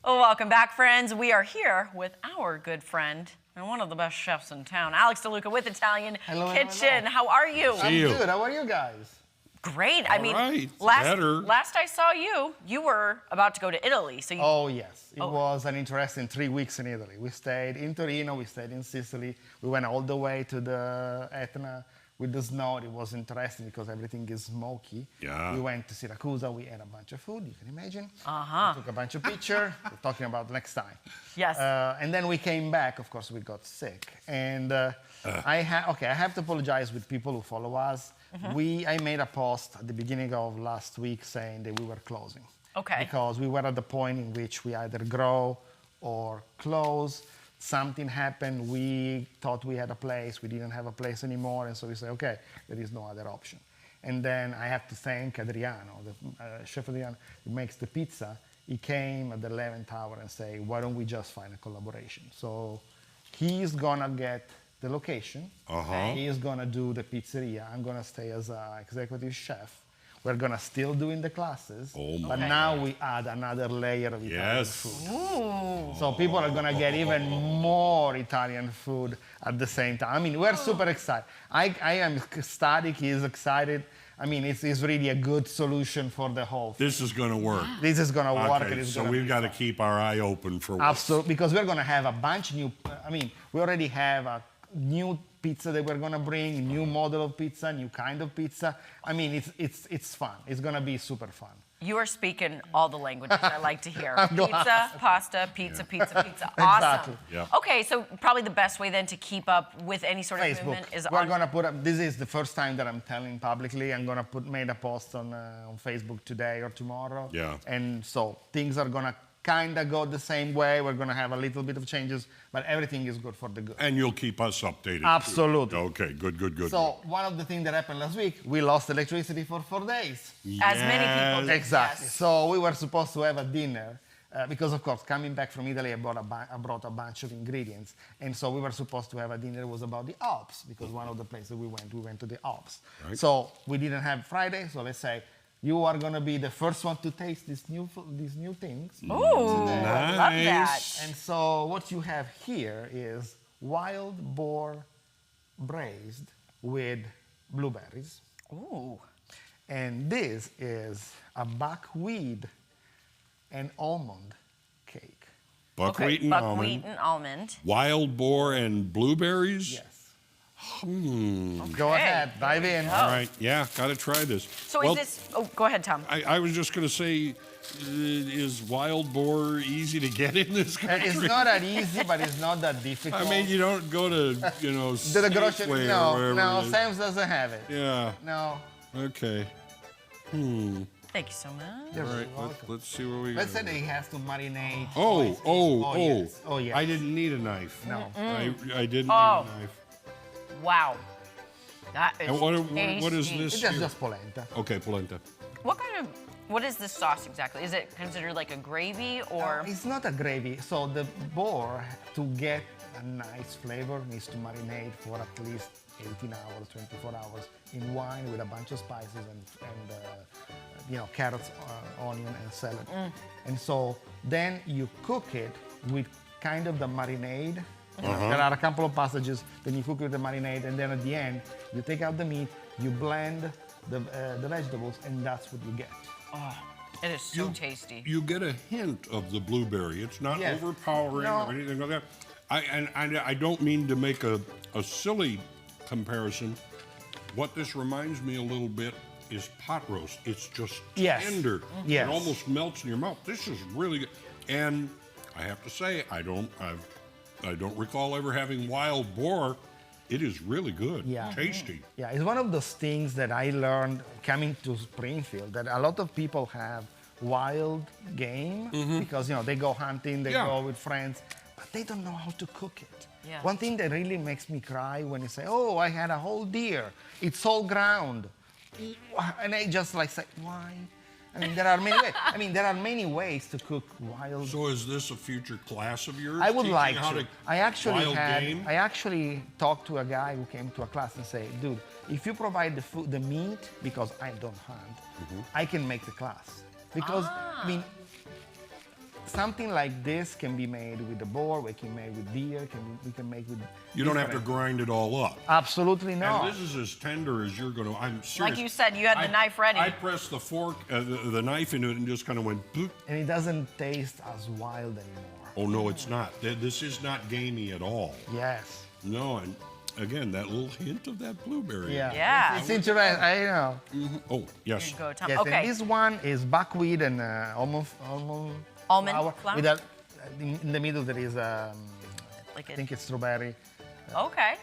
Well, welcome back, friends. We are here with our good friend and one of the best chefs in town, Alex DeLuca with Italian Kitchen. How are you? I'm good. How are you guys? Great. Right. Last I saw you, you were about to go to Italy. So Oh, yes. It was an interesting 3 weeks in Italy. We stayed in Torino, we stayed in Sicily. We went all the way to the Etna with the snow. It was interesting because everything is smoky. Yeah. We went to Syracuse. We ate a bunch of food, you can imagine. Uh-huh. We took a bunch of pictures. We're talking about next time. Yes. And then we came back. Of course, we got sick. And I have to apologize with people who follow us. I made a post at the beginning of last week saying that we were closing. Okay. Because we were at the point in which we either grow or close. Something happened. We thought we had a place. We didn't have a place anymore. And so we said, okay, there is no other option. And then I have to thank Adriano, the chef Adriano, who makes the pizza. He came at the 11th hour and said, why don't we just find a collaboration? So he's going to get the location. He is going to do the pizzeria. I'm going to stay as an executive chef. We're going to still doing the classes, but now we add another layer of Italian food. Ooh. So people are going to get even more Italian food at the same time. I mean, we're super excited. I am ecstatic. He is excited. I mean, it's really a good solution for the whole thing. This is going to work. This is going to work. Okay, so we've got to keep our eye open for what. Absolutely, because we're going to have a bunch new, we already have a new pizza that we're going to bring, new model of pizza, new kind of pizza. I mean, it's fun. It's going to be super fun. You are speaking all the languages I like to hear. Pizza, pasta, pizza, pizza, pizza. Awesome. Exactly. Yeah. Okay, so probably the best way then to keep up with any sort of Facebook. movement is We're on... going to put up, this is the first time that I'm telling publicly. I'm going to made a post on Facebook today or tomorrow. Yeah. And so things are going to kind of go the same way. We're going to have a little bit of changes, but everything is good for the good. And you'll keep us updated. Absolutely. Too. Okay, good. So one of the things that happened last week, we lost electricity for 4 days. As many people did. Exactly. Yes. So we were supposed to have a dinner because, of course, coming back from Italy, I brought a bunch of ingredients. And so we were supposed to have a dinner. It was about the Alps because one of the places we went to the Alps. Right. So we didn't have Friday. So let's say you are going to be the first one to taste these new things. Ooh, I love that. And so what you have here is wild boar braised with blueberries. Ooh. And this is a buckwheat and almond cake. Buckwheat and Buckwheat and almond. Wild boar and blueberries? Yes. Go Okay. ahead, dive in. All right, yeah, got to try this. So is this... Oh, go ahead, Tom. I was just going to say, is wild boar easy to get in this country? It's not that easy, but it's not that difficult. I mean, you don't go to, to the grocery. Safeway or No, wherever no, it is. Sam's doesn't have it. Yeah, No. okay. Thank you so much. You're All right, welcome. let's see what we got. Let's say that he has to marinate. Oh. Yes. Oh, yes. I didn't need a knife. No. I didn't need Oh. a knife. Wow. That is And what is tasty. this? It's just polenta. Okay, polenta. What is this sauce exactly? Is it considered like a gravy or... It's not a gravy. So the boar, to get a nice flavor, needs to marinate for at least 18 hours, 24 hours in wine with a bunch of spices and carrots, onion, and celery. And so then you cook it with kind of the marinade. There are a couple of passages, then you cook it with the marinade, and then at the end, you take out the meat, you blend the vegetables, and that's what you get. Oh, it is so tasty. You get a hint of the blueberry. It's not Yes. overpowering No. or anything like that. I don't mean to make a silly comparison. What this reminds me a little bit is pot roast. It's just Yes. tender. Yes. It almost melts in your mouth. This is really good. And I have to say, I don't recall ever having wild boar. It is really good. Yeah. Tasty. Yeah, it's one of those things that I learned coming to Springfield, that a lot of people have wild game because, they go hunting, they go with friends, but they don't know how to cook it. Yeah. One thing that really makes me cry when you say, oh, I had a whole deer, it's all ground. And I just say, why? I mean, there are many ways. There are many ways to cook wild. So is this a future class of yours? I would teaching like how to. I game? actually talked to a guy who came to a class and said, dude, if you provide the food, the meat, because I don't hunt, I can make the class. Because, something like this can be made with the boar, we can make with deer, we can make with. You don't have to different- grind it all up. Absolutely And not. this is as tender as you're going to. I'm serious. Like you said, you had the knife ready. I pressed the fork, the knife into it, and just kind of went. Boop. And it doesn't taste as wild anymore. Oh no, it's not. This is not gamey at all. Yes. No, and again, that little hint of that blueberry. Yeah. Yeah. It's interesting. I know. Oh yes. Here you go, Tom. Yes, Okay. and this one is buckwheat and almond Almond flour? With in the middle there is Like I think it's strawberry. Okay.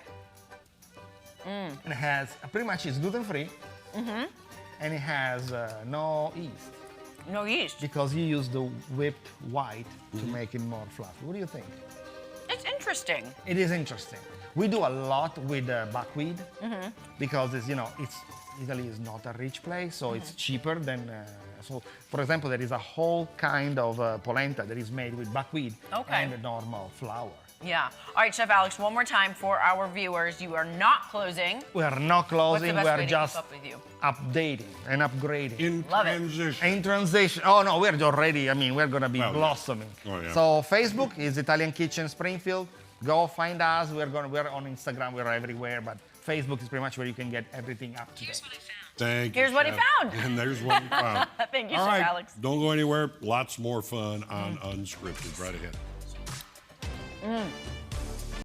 And it has pretty much it's gluten free. And it has no yeast No yeast. because you use the whipped white to make it more fluffy. What do you think? It's interesting. It is interesting. We do a lot with buckwheat because it's Italy is not a rich place, so it's cheaper than. So, for example, there is a whole kind of polenta that is made with buckwheat Okay. and normal flour. Yeah. All right, Chef Alex, one more time for our viewers. You are not closing. We are not What's the closing. best We way are to just keep up with you? updating and upgrading. In Love it. transition. In transition. Oh no, we're already. I mean, we're gonna be Well, yeah. blossoming. Oh, yeah. So Facebook is Italian Kitchen Springfield. Go find us. We're on Instagram. We're everywhere, but Facebook is pretty much where you can get everything up to date. Thank you. Here's what he Chef. found. And there's what he found. Thank you, All Chef right, Alex. don't go anywhere. Lots more fun on Unscripted. Right ahead.